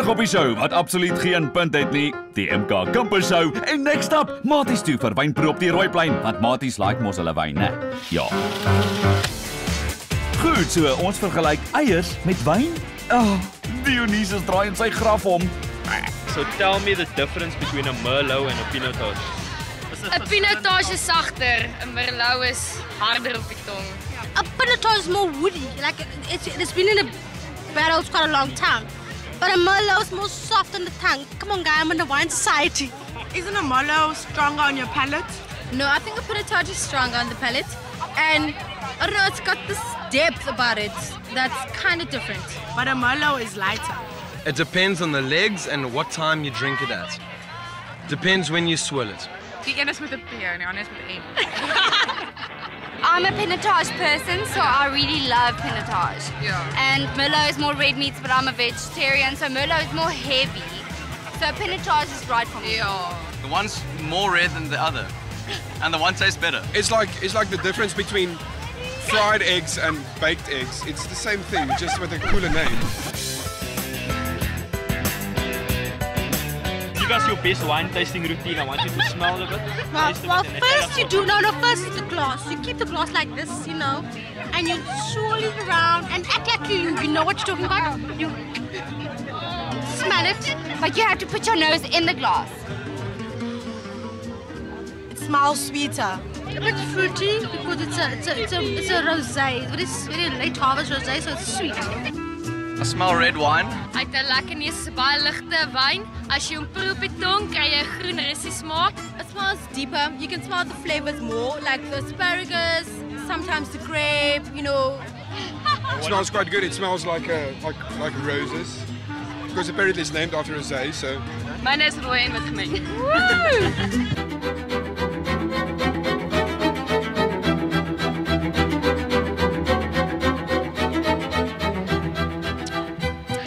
Vandag op die show wat absoluut geen punt het nie, die MK Campus Show. En next up, Maties toe vir wynproe op die Rooiplein, want Maties like mos hulle wyn, né? Ja. Goed, so ons vergelyk eiers met wyn. Dionysus draai in sy graf om. So tell me the difference between a Merlot and a Pinotage. A Pinotage is sagter, a Merlot is harder op die tong. A Pinotage is more woody, like it's been in the barrels quite a long time. But a Merlot is more soft on the tongue. Come on, guy, I'm in the wine society. Isn't a Merlot stronger on your palate? No, I think a Pinotage is stronger on the palate. And I don't know, it's got this depth about it that's kind of different. But a Merlot is lighter. It depends on the legs and what time you drink it at. Depends when you swill it. Die een is met 'n P en die ander is met 'n M. I'm a Pinotage person, so I really love Pinotage. Yeah. And Merlot is more red meats, but I'm a vegetarian, so Merlot is more heavy. So Pinotage is right for me. Ja. The one's more red than the other, and the one tastes better. It's like the difference between fried eggs and baked eggs. It's the same thing, just with a cooler name. Give us your best wine tasting routine. I want you to smell a bit. Well, first you do, first it's the glass. You keep the glass like this, and you swirl it around and act like you know what you're talking about. You smell it. But you have to put your nose in the glass. It smells sweeter. A bit fruity because it's a rosé. It's very late harvest rosé, so it's sweet. I smell red wine. Hy het 'n lekker neus, baie ligte wyn. As jy hom proe op die tong, kry jy 'n groen russie smaak. It smells deeper. You can smell the flavors more, like the asparagus, sometimes the grape, It smells quite good. It smells like roses. Because apparently it's named after rosé, so. Myne is rooi en wit gemeng.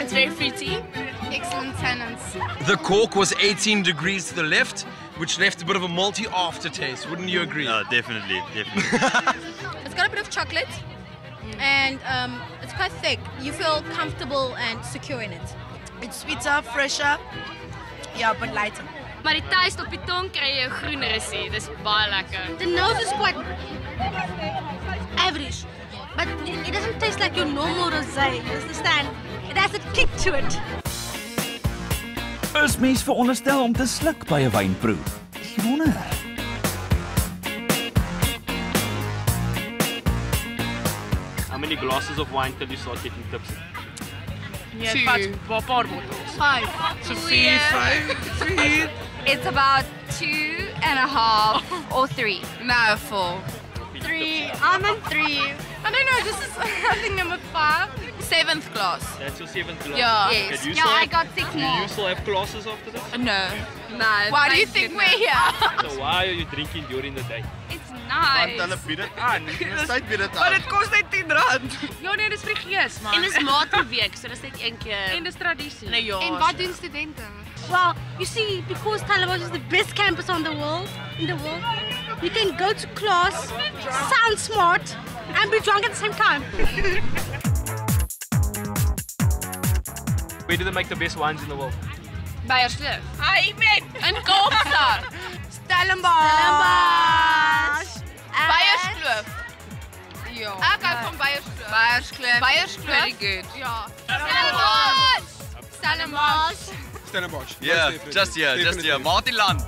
It's very fruity. Excellent tannins. The cork was 18 degrees to the left, which left a bit of a malty aftertaste. Wouldn't you agree? No, definitely. It's got a bit of chocolate, and it's quite thick. You feel comfortable and secure in it. It's sweeter, fresher. Yeah, but lighter. Maar die taste op die tong kry jy 'n groen russie. Dis baie lekker. The nose is quite average, but it doesn't taste like your normal rosé. You understand? It has a kick to it. Is mens veronderstel om te sluk by 'n wynproe? Ek wonder. How many glasses of wine till you start getting tipsy? Yeah, 2. Paar bottles. 5. So 4, 5, 3. It's about 2.5 or 3. No, 4. 3. I'm on 3. I don't know, this is I think number 5. 7th glass. That's your 7th glass? Yeah. Okay, Yes. do you Yeah, still I have- got 6 Do more. you still have glasses after this? No. No. Why do you think we're here? So why are you drinking during the day? It's Want nice. hulle bied dit aan. Sy bied dit Maar aan. dit kos net R10. Ja nee, dis vir die gees, man. En dis maatweek, so dis net een keer. En dis tradisie. Nee, ja. En wat doen studente? Well, you see, because Stellenbosch is the best campus in the world, you can go to class, sound smart, and be drunk at the same time. Where do they make the best wines in the world? Beierskloof. Hy met in Kaapstad. Stellenbosch. Beierskloof. Ja. Ek hou van Beierskloof. Beierskloof. Beierskloof. Very good. Ja. Stellenbosch. Stellenbosch. Stellenbosch. Yeah, just here, Matiland.